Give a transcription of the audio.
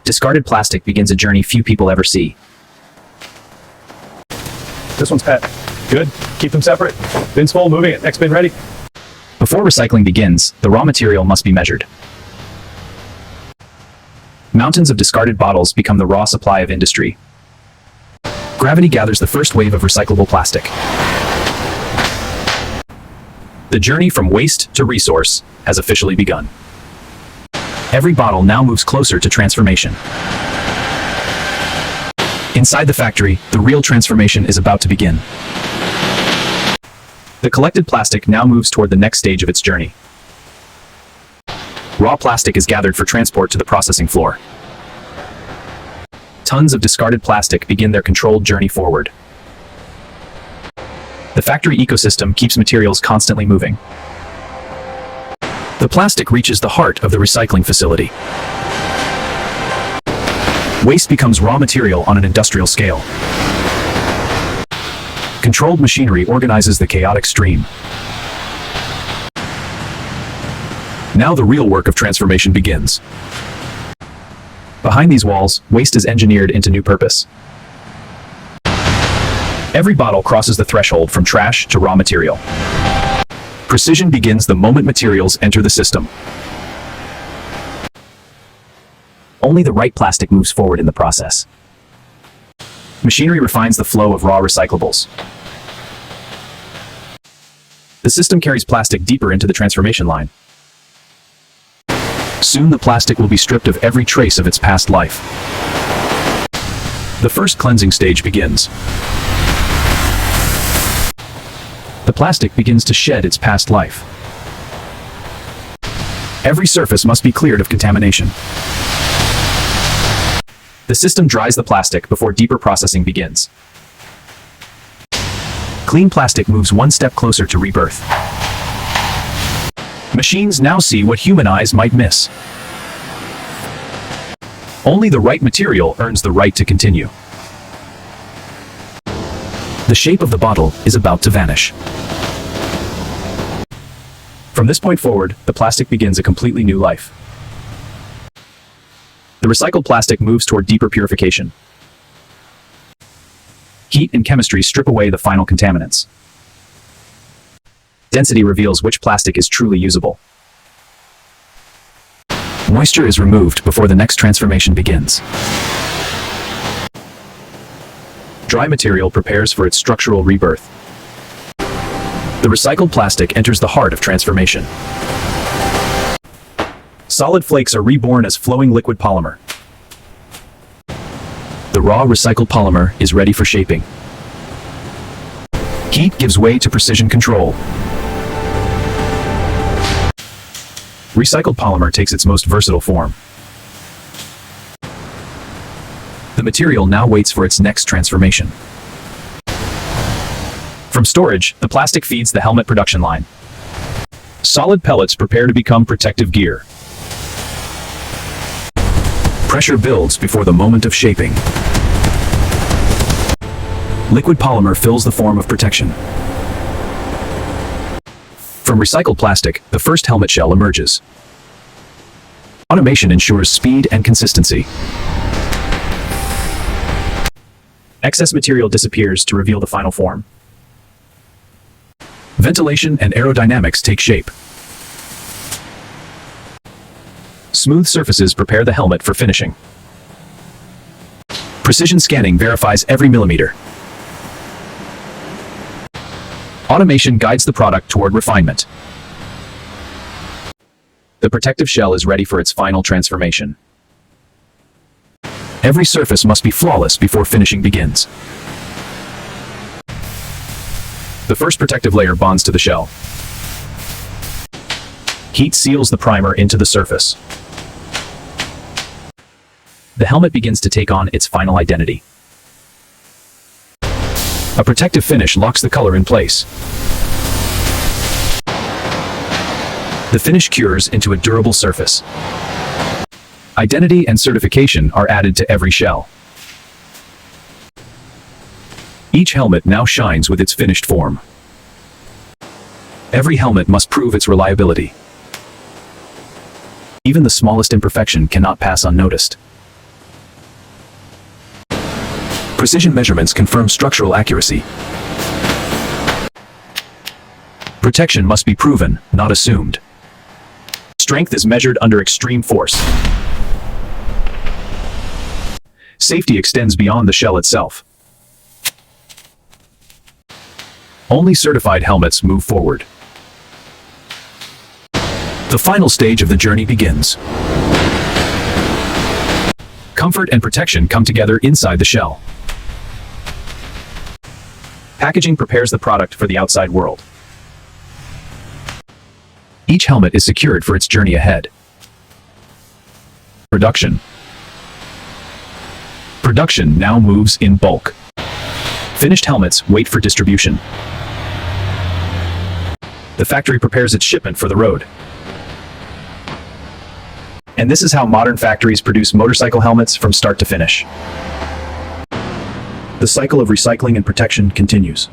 Discarded plastic begins a journey few people ever see. This one's pet. Good. Keep them separate. Bin's full, moving it. Next bin ready. Before recycling begins, the raw material must be measured. Mountains of discarded bottles become the raw supply of industry. Gravity gathers the first wave of recyclable plastic. The journey from waste to resource has officially begun. Every bottle now moves closer to transformation. Inside the factory, the real transformation is about to begin. The collected plastic now moves toward the next stage of its journey. Raw plastic is gathered for transport to the processing floor. Tons of discarded plastic begin their controlled journey forward. The factory ecosystem keeps materials constantly moving. The plastic reaches the heart of the recycling facility. Waste becomes raw material on an industrial scale. Controlled machinery organizes the chaotic stream. Now the real work of transformation begins. Behind these walls, waste is engineered into new purpose. Every bottle crosses the threshold from trash to raw material. Precision begins the moment materials enter the system. Only the right plastic moves forward in the process. Machinery refines the flow of raw recyclables. The system carries plastic deeper into the transformation line. Soon the plastic will be stripped of every trace of its past life. The first cleansing stage begins. The plastic begins to shed its past life. Every surface must be cleared of contamination. The system dries the plastic before deeper processing begins. Clean plastic moves one step closer to rebirth. Machines now see what human eyes might miss. Only the right material earns the right to continue. The shape of the bottle is about to vanish. From this point forward, the plastic begins a completely new life. The recycled plastic moves toward deeper purification. Heat and chemistry strip away the final contaminants. Density reveals which plastic is truly usable. Moisture is removed before the next transformation begins. Dry material prepares for its structural rebirth. The recycled plastic enters the heart of transformation. Solid flakes are reborn as flowing liquid polymer. The raw recycled polymer is ready for shaping. Heat gives way to precision control. Recycled polymer takes its most versatile form. The material now waits for its next transformation. From storage, the plastic feeds the helmet production line. Solid pellets prepare to become protective gear. Pressure builds before the moment of shaping. Liquid polymer fills the form of protection. From recycled plastic, the first helmet shell emerges. Automation ensures speed and consistency. Excess material disappears to reveal the final form. Ventilation and aerodynamics take shape. Smooth surfaces prepare the helmet for finishing. Precision scanning verifies every millimeter. Automation guides the product toward refinement. The protective shell is ready for its final transformation. Every surface must be flawless before finishing begins. The first protective layer bonds to the shell. Heat seals the primer into the surface. The helmet begins to take on its final identity. A protective finish locks the color in place. The finish cures into a durable surface. Identity and certification are added to every shell. Each helmet now shines with its finished form. Every helmet must prove its reliability. Even the smallest imperfection cannot pass unnoticed. Precision measurements confirm structural accuracy. Protection must be proven, not assumed. Strength is measured under extreme force. Safety extends beyond the shell itself. Only certified helmets move forward. The final stage of the journey begins. Comfort and protection come together inside the shell. Packaging prepares the product for the outside world. Each helmet is secured for its journey ahead. Production. Production now moves in bulk. Finished helmets wait for distribution. The factory prepares its shipment for the road. And this is how modern factories produce motorcycle helmets from start to finish. The cycle of recycling and protection continues.